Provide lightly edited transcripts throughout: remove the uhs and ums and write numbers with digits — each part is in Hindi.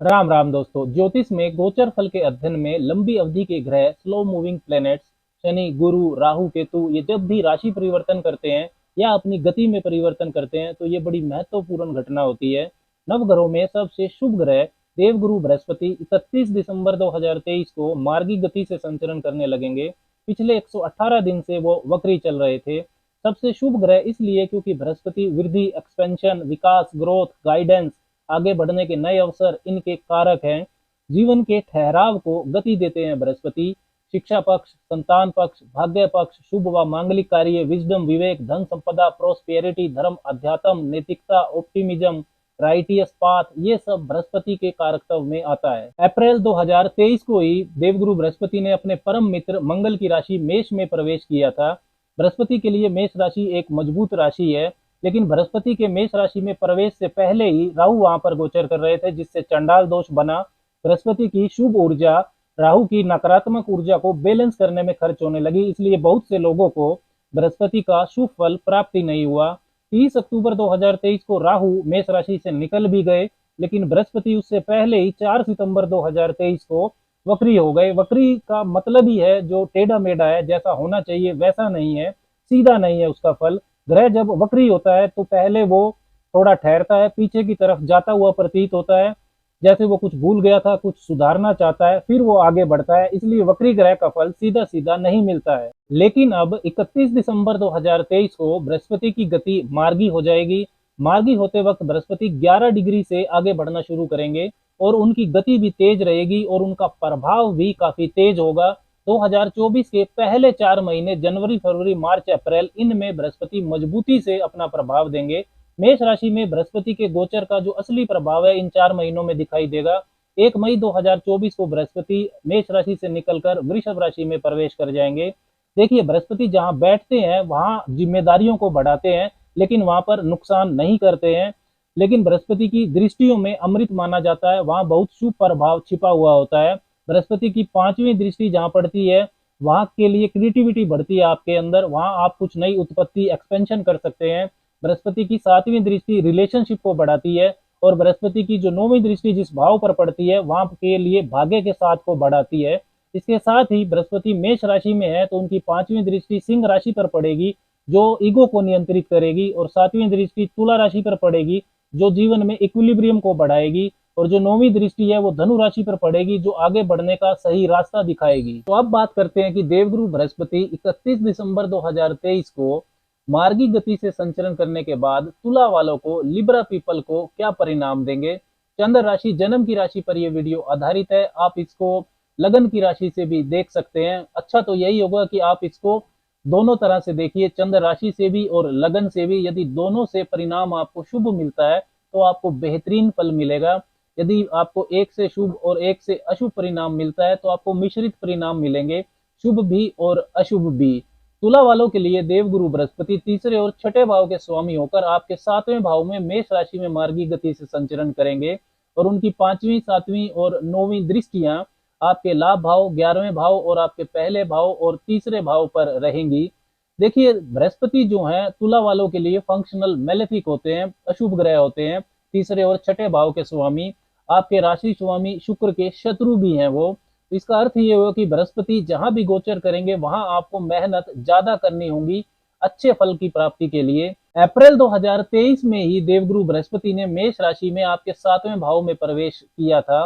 राम राम दोस्तों। ज्योतिष में गोचर फल के अध्ययन में लंबी अवधि के ग्रह, स्लो मूविंग प्लैनेट्स, शनि, गुरु, राहु, केतु, ये जब भी राशि परिवर्तन करते हैं या अपनी गति में परिवर्तन करते हैं तो ये बड़ी महत्वपूर्ण घटना होती है। नवग्रहों में सबसे शुभ ग्रह देवगुरु बृहस्पति 31 दिसंबर 2023 को मार्गी गति से संचरण करने लगेंगे। पिछले 118 दिन से वो वक्री चल रहे थे। सबसे शुभ ग्रह इसलिए क्योंकि बृहस्पति वृद्धि, एक्सपेंशन, विकास, ग्रोथ, गाइडेंस, आगे बढ़ने के नए अवसर इनके कारक हैं। जीवन के ठहराव को गति देते हैं बृहस्पति। शिक्षा पक्ष, संतान पक्ष, भाग्य पक्ष, शुभ व मांगलिक कार्य, विजडम, विवेक, धन संपदा, प्रोस्पेरिटी, धर्म, अध्यात्म, नैतिकता, ऑप्टिमिज्म, राइटियस पाथ, ये सब बृहस्पति के कारकत्व में आता है। अप्रैल 2023 को ही देवगुरु बृहस्पति ने अपने परम मित्र मंगल की राशि मेष में प्रवेश किया था। बृहस्पति के लिए मेष राशि एक मजबूत राशि है, लेकिन बृहस्पति के मेष राशि में प्रवेश से पहले ही राहु वहां पर गोचर कर रहे थे, जिससे चंडाल दोष बना। बृहस्पति की शुभ ऊर्जा राहु की नकारात्मक ऊर्जा को बैलेंस करने में खर्च होने लगी, इसलिए बहुत से लोगों को बृहस्पति का शुभ फल प्राप्ति नहीं हुआ। 30 अक्टूबर 2023 को राहु मेष राशि से निकल भी गए, लेकिन बृहस्पति उससे पहले ही 4 सितंबर 2023 को वक्री हो गए। वक्री का मतलब ही है जो टेढ़ा मेढ़ा है, जैसा होना चाहिए वैसा नहीं है, सीधा नहीं है उसका फल। ग्रह जब वक्री होता है तो पहले वो थोड़ा ठहरता है, पीछे की तरफ जाता हुआ प्रतीत होता है, जैसे वो कुछ भूल गया था, कुछ सुधारना चाहता है, फिर वो आगे बढ़ता है। इसलिए वक्री ग्रह का फल सीधा सीधा नहीं मिलता है। लेकिन अब 31 दिसंबर 2023 को बृहस्पति की गति मार्गी हो जाएगी। मार्गी होते वक्त बृहस्पति 11 डिग्री से आगे बढ़ना शुरू करेंगे और उनकी गति भी तेज रहेगी और उनका प्रभाव भी काफी तेज होगा। 2024 के पहले 4 महीने जनवरी, फरवरी, मार्च, अप्रैल, इनमें बृहस्पति मजबूती से अपना प्रभाव देंगे। मेष राशि में बृहस्पति के गोचर का जो असली प्रभाव है इन 4 महीनों में दिखाई देगा। 1 मई 2024 को बृहस्पति मेष राशि से निकलकर वृषभ राशि में प्रवेश कर जाएंगे। देखिए, बृहस्पति जहां बैठते हैं वहां जिम्मेदारियों को बढ़ाते हैं, लेकिन वहां पर नुकसान नहीं करते हैं। लेकिन बृहस्पति की दृष्टियों में अमृत माना जाता है, वहां बहुत शुभ प्रभाव छिपा हुआ होता है। बृहस्पति की 5वीं दृष्टि जहां पड़ती है वहां के लिए क्रिएटिविटी बढ़ती है आपके अंदर, वहां आप कुछ नई उत्पत्ति, एक्सपेंशन कर सकते हैं। बृहस्पति की 7वीं दृष्टि रिलेशनशिप को बढ़ाती है और बृहस्पति की जो 9वीं दृष्टि जिस भाव पर पड़ती है वहां के लिए भाग्य के साथ को बढ़ाती है। इसके साथ ही बृहस्पति मेष राशि में है तो उनकी 5वीं दृष्टि सिंह राशि पर पड़ेगी जो ईगो को नियंत्रित करेगी, और 7वीं दृष्टि तुला राशि पर पड़ेगी जो जीवन में इक्विलिब्रियम को बढ़ाएगी, और जो 9वीं दृष्टि है वो धनु राशि पर पड़ेगी जो आगे बढ़ने का सही रास्ता दिखाएगी। तो अब बात करते हैं कि देवगुरु बृहस्पति 31 दिसंबर 2023 को मार्गी गति से संचरण करने के बाद तुला वालों को, लिब्रा पीपल को क्या परिणाम देंगे। चंद्र राशि, जन्म की राशि पर यह वीडियो आधारित है। आप इसको लगन की राशि से भी देख सकते हैं। अच्छा तो यही होगा कि आप इसको दोनों तरह से देखिए, चंद्र राशि से भी और लगन से भी। यदि दोनों से परिणाम आपको शुभ मिलता है तो आपको बेहतरीन फल मिलेगा। यदि आपको एक से शुभ और एक से अशुभ परिणाम मिलता है तो आपको मिश्रित परिणाम मिलेंगे, शुभ भी और अशुभ भी। तुला वालों के लिए देवगुरु बृहस्पति तीसरे और छठे भाव के स्वामी होकर आपके 7वें भाव में मेष राशि में मार्गी गति से संचरण करेंगे, और उनकी 5वीं, 7वीं और 9वीं दृष्टियां आपके लाभ भाव, 11वें भाव और आपके पहले भाव और तीसरे भाव पर रहेंगी। देखिए, बृहस्पति जो है तुला वालों के लिए फंक्शनल मेलेफिक होते हैं, अशुभ ग्रह होते हैं, तीसरे और छठे भाव के स्वामी। आपके राशि स्वामी शुक्र के शत्रु भी हैं वो। तो इसका अर्थ ये हुआ कि बृहस्पति जहां भी गोचर करेंगे वहां आपको मेहनत ज्यादा करनी होगी अच्छे फल की प्राप्ति के लिए। अप्रैल 2023 में ही देवगुरु बृहस्पति ने मेष राशि में आपके 7वें भाव में प्रवेश किया था,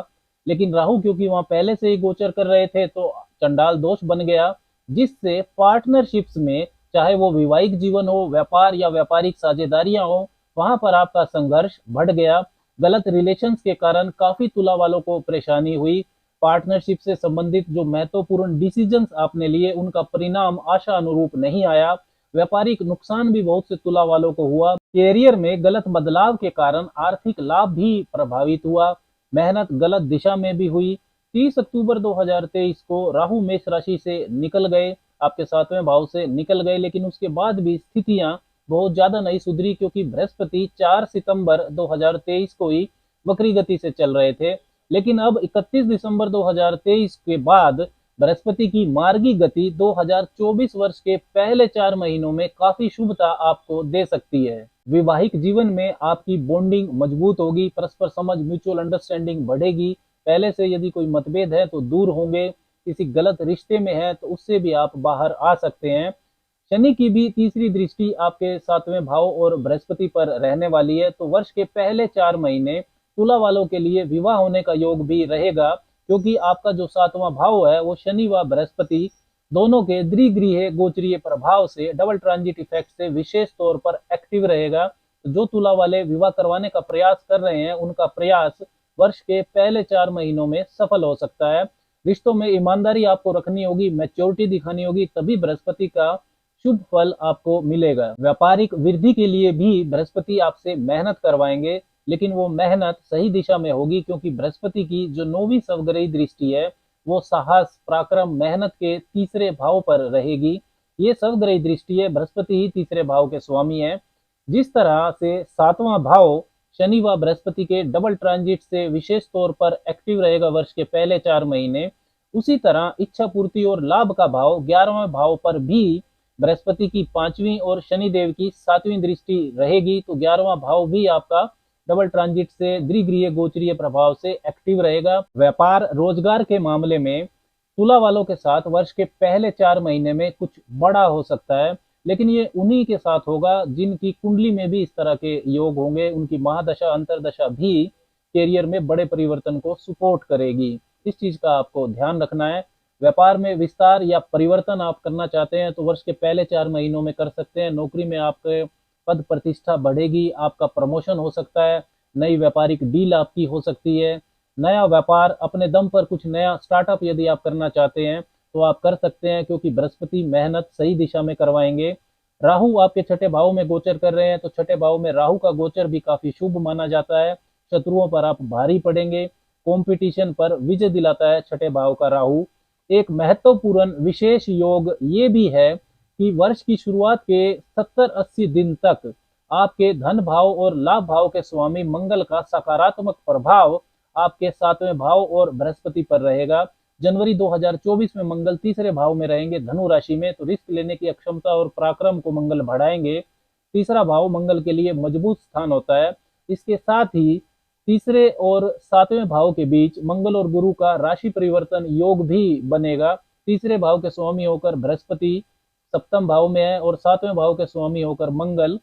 लेकिन राहु क्योंकि वहां पहले से ही गोचर कर रहे थे तो चंडाल दोष बन गया, जिससे पार्टनरशिप्स में, चाहे वो वैवाहिक जीवन हो, व्यापार या व्यापारिक साझेदारियां हो, वहां पर आपका संघर्ष बढ़ गया। गलत रिलेशंस के कारण काफी तुला वालों को परेशानी हुई। पार्टनरशिप से संबंधित जो महत्वपूर्ण डिसीजंस आपने लिए उनका परिणाम आशा अनुरूप नहीं आया। व्यापारिक नुकसान भी बहुत से तुला वालों को हुआ। कैरियर में गलत बदलाव के कारण आर्थिक लाभ भी प्रभावित हुआ। मेहनत गलत दिशा में भी हुई। 30 अक्टूबर 2023 को राहु मेष राशि से निकल गए, आपके 7वें भाव से निकल गए, लेकिन उसके बाद भी स्थितियां बहुत ज्यादा नहीं सुधरी क्योंकि बृहस्पति 4 सितंबर 2023 को ही वक्री गति से चल रहे थे। लेकिन अब 31 दिसंबर 2023 के बाद बृहस्पति की मार्गी गति 2024 वर्ष के पहले 4 महीनों में काफी शुभता आपको दे सकती है। वैवाहिक जीवन में आपकी बॉन्डिंग मजबूत होगी, परस्पर समझ, म्यूचुअल अंडरस्टैंडिंग बढ़ेगी। पहले से यदि कोई मतभेद है तो दूर होंगे, किसी गलत रिश्ते में है तो उससे भी आप बाहर आ सकते हैं। शनि की भी तीसरी दृष्टि आपके 7वें भाव और बृहस्पति पर रहने वाली है, तो वर्ष के पहले 4 महीने तुला वालों के लिए विवाह होने का योग भी रहेगा, क्योंकि आपका जो 7वां भाव है वो शनि व बृहस्पति दोनों के द्विगृह गोचरीय प्रभाव से, डबल ट्रांजिट इफेक्ट से विशेष तौर पर एक्टिव रहेगा। तो जो तुला वाले विवाह करवाने का प्रयास कर रहे हैं, उनका प्रयास वर्ष के पहले 4 महीनों में सफल हो सकता है। रिश्तों में ईमानदारी आपको रखनी होगी, मैच्योरिटी दिखानी होगी, तभी बृहस्पति का शुभ फल आपको मिलेगा। व्यापारिक वृद्धि के लिए भी बृहस्पति आपसे मेहनत करवाएंगे, लेकिन वो मेहनत सही दिशा में होगी, क्योंकि बृहस्पति की जो 9वीं सवग्रही दृष्टि है वो साहस, पराक्रम, मेहनत के तीसरे भाव पर रहेगी। ये सवग्रही दृष्टि है, बृहस्पति ही तीसरे भाव के स्वामी है। जिस तरह से 7वां भाव शनि व बृहस्पति के डबल ट्रांजिट से विशेष तौर पर एक्टिव रहेगा वर्ष के पहले 4 महीने, उसी तरह इच्छा पूर्ति और लाभ का भाव 11वें भाव पर भी बृहस्पति की 5वीं और शनिदेव की 7वीं दृष्टि रहेगी। तो 11वां भाव भी आपका डबल ट्रांजिट से द्विगृह गोचरीय प्रभाव से एक्टिव रहेगा। व्यापार रोजगार के मामले में तुला वालों के साथ वर्ष के पहले 4 महीने में कुछ बड़ा हो सकता है, लेकिन ये उन्हीं के साथ होगा जिनकी कुंडली में भी इस तरह के योग होंगे। उनकी महादशा अंतरदशा भी कैरियर में बड़े परिवर्तन को सपोर्ट करेगी। इस चीज का आपको ध्यान रखना है। व्यापार में विस्तार या परिवर्तन आप करना चाहते हैं तो वर्ष के पहले 4 महीनों में कर सकते हैं। नौकरी में आपके पद प्रतिष्ठा बढ़ेगी, आपका प्रमोशन हो सकता है, नई व्यापारिक डील आपकी हो सकती है। नया व्यापार, अपने दम पर कुछ नया स्टार्टअप यदि आप करना चाहते हैं तो आप कर सकते हैं, क्योंकि बृहस्पति मेहनत सही दिशा में करवाएंगे। राहु आपके 6ठे भाव में गोचर कर रहे हैं, तो 6ठे भाव में राहु का गोचर भी काफी शुभ माना जाता है। शत्रुओं पर आप भारी पड़ेंगे, कंपटीशन पर विजय दिलाता है 6ठे भाव का राहु। एक महत्वपूर्ण विशेष योग ये भी है कि वर्ष की शुरुआत के 70-80 दिन तक आपके धन भाव और लाभ भाव के स्वामी मंगल का सकारात्मक प्रभाव आपके 7वें भाव और बृहस्पति पर रहेगा। जनवरी 2024 में मंगल तीसरे भाव में रहेंगे, धनु राशि में, तो रिस्क लेने की अक्षमता और पराक्रम को मंगल बढ़ाएंगे। तीसरा भाव मंगल के लिए मजबूत स्थान होता है। इसके साथ ही तीसरे और 7वें भाव के बीच मंगल और गुरु का राशि परिवर्तन योग भी बनेगा। तीसरे भाव के स्वामी होकर बृहस्पति सप्तम भाव में है और 7वें भाव के स्वामी होकर मंगल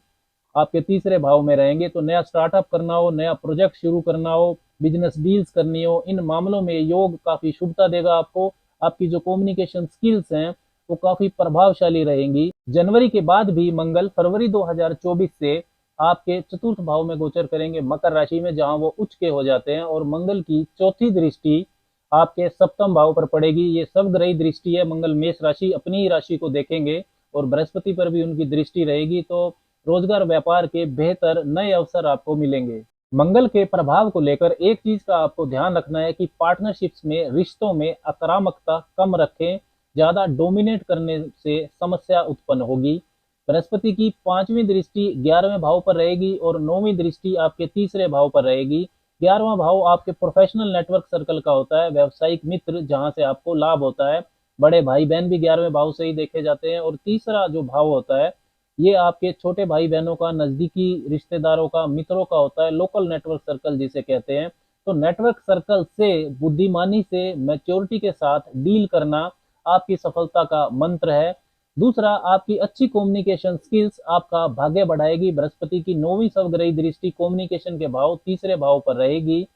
आपके तीसरे भाव में रहेंगे। तो नया स्टार्टअप करना हो, नया प्रोजेक्ट शुरू करना हो, बिजनेस डील्स करनी हो, इन मामलों में योग काफी शुभता देगा आपको। आपकी जो कम्युनिकेशन स्किल्स हैं वो काफी प्रभावशाली रहेंगी। जनवरी के बाद भी मंगल फरवरी 2024 से आपके 4th भाव में गोचर करेंगे, मकर राशि में, जहां वो उच्च के हो जाते हैं, और मंगल की 4थी दृष्टि आपके 7म भाव पर पड़ेगी। ये सब ग्रही दृष्टि है। मंगल मेष राशि, अपनी ही राशि को देखेंगे, और बृहस्पति पर भी उनकी दृष्टि रहेगी। तो रोजगार व्यापार के बेहतर नए अवसर आपको मिलेंगे। मंगल के प्रभाव को लेकर एक चीज का आपको ध्यान रखना है कि पार्टनरशिप्स में, रिश्तों में आक्रामकता कम रखें। ज्यादा डोमिनेट करने से समस्या उत्पन्न होगी। बृहस्पति की 5वीं दृष्टि 11वें भाव पर रहेगी और 9वीं दृष्टि आपके तीसरे भाव पर रहेगी। 11वां भाव आपके प्रोफेशनल नेटवर्क सर्कल का होता है, व्यावसायिक मित्र, जहां से आपको लाभ होता है। बड़े भाई बहन भी 11वें भाव से ही देखे जाते हैं। और तीसरा जो भाव होता है ये आपके छोटे भाई बहनों का, नजदीकी रिश्तेदारों का, मित्रों का होता है, लोकल नेटवर्क सर्कल जिसे कहते हैं। तो नेटवर्क सर्कल से, बुद्धिमानी से, मैच्योरिटी के साथ डील करना आपकी सफलता का मंत्र है। दूसरा, आपकी अच्छी कम्युनिकेशन स्किल्स आपका भाग्य बढ़ाएगी। बृहस्पति की 9वीं सवग्रही दृष्टि कम्युनिकेशन के भाव तीसरे भाव पर रहेगी।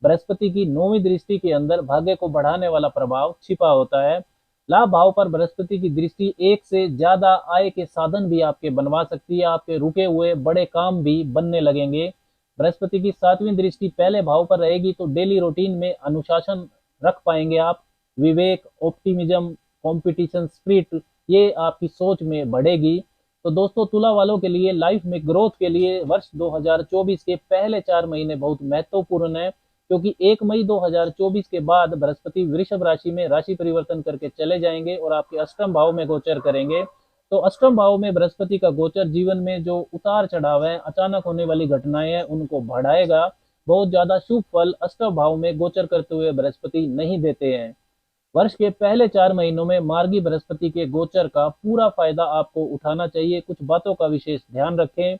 बृहस्पति की 9वीं दृष्टि के अंदर भाग्य को बढ़ाने वाला प्रभाव छिपा होता है। लाभ भाव पर बृहस्पति की दृष्टि एक से ज्यादा आय के साधन भी आपके बनवा सकती है। आपके रुके हुए बड़े काम भी बनने लगेंगे। बृहस्पति की 7वीं दृष्टि पहले भाव पर रहेगी, तो डेली रूटीन में अनुशासन रख पाएंगे आप। विवेक, ऑप्टिमिज्म, कंपटीशन स्पिरिट, ये आपकी सोच में बढ़ेगी। तो दोस्तों, तुला वालों के लिए लाइफ में ग्रोथ के लिए वर्ष 2024 के पहले 4 महीने बहुत महत्वपूर्ण है, क्योंकि 1 मई 2024 के बाद बृहस्पति वृषभ राशि में राशि परिवर्तन करके चले जाएंगे और आपके 8म भाव में गोचर करेंगे। तो 8म भाव में बृहस्पति का गोचर जीवन में जो उतार चढ़ाव है, अचानक होने वाली घटनाएं हैं, उनको बढ़ाएगा। बहुत ज्यादा शुभ फल 8म भाव में गोचर करते हुए बृहस्पति नहीं देते हैं। वर्ष के पहले 4 महीनों में मार्गी बृहस्पति के गोचर का पूरा फायदा आपको उठाना चाहिए। कुछ बातों का विशेष ध्यान रखें।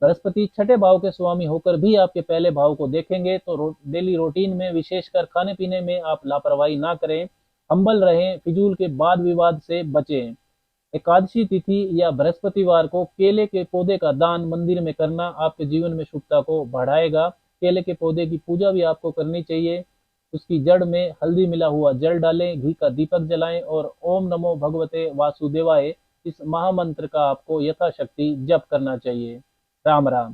बृहस्पति छठे भाव के स्वामी होकर भी आपके पहले भाव को देखेंगे, तो डेली रूटीन में विशेषकर खाने पीने में आप लापरवाही ना करें, हम्बल रहें, फिजूल के वाद विवाद से बचें। एकादशी तिथि या बृहस्पतिवार को केले के पौधे का दान मंदिर में करना आपके जीवन में शुभता को बढ़ाएगा। केले के पौधे की पूजा भी आपको करनी चाहिए। उसकी जड़ में हल्दी मिला हुआ जल डालें, घी का दीपक जलाएं और ओम नमो भगवते वासुदेवाय इस महामंत्र का आपको यथाशक्ति जप करना चाहिए। राम राम।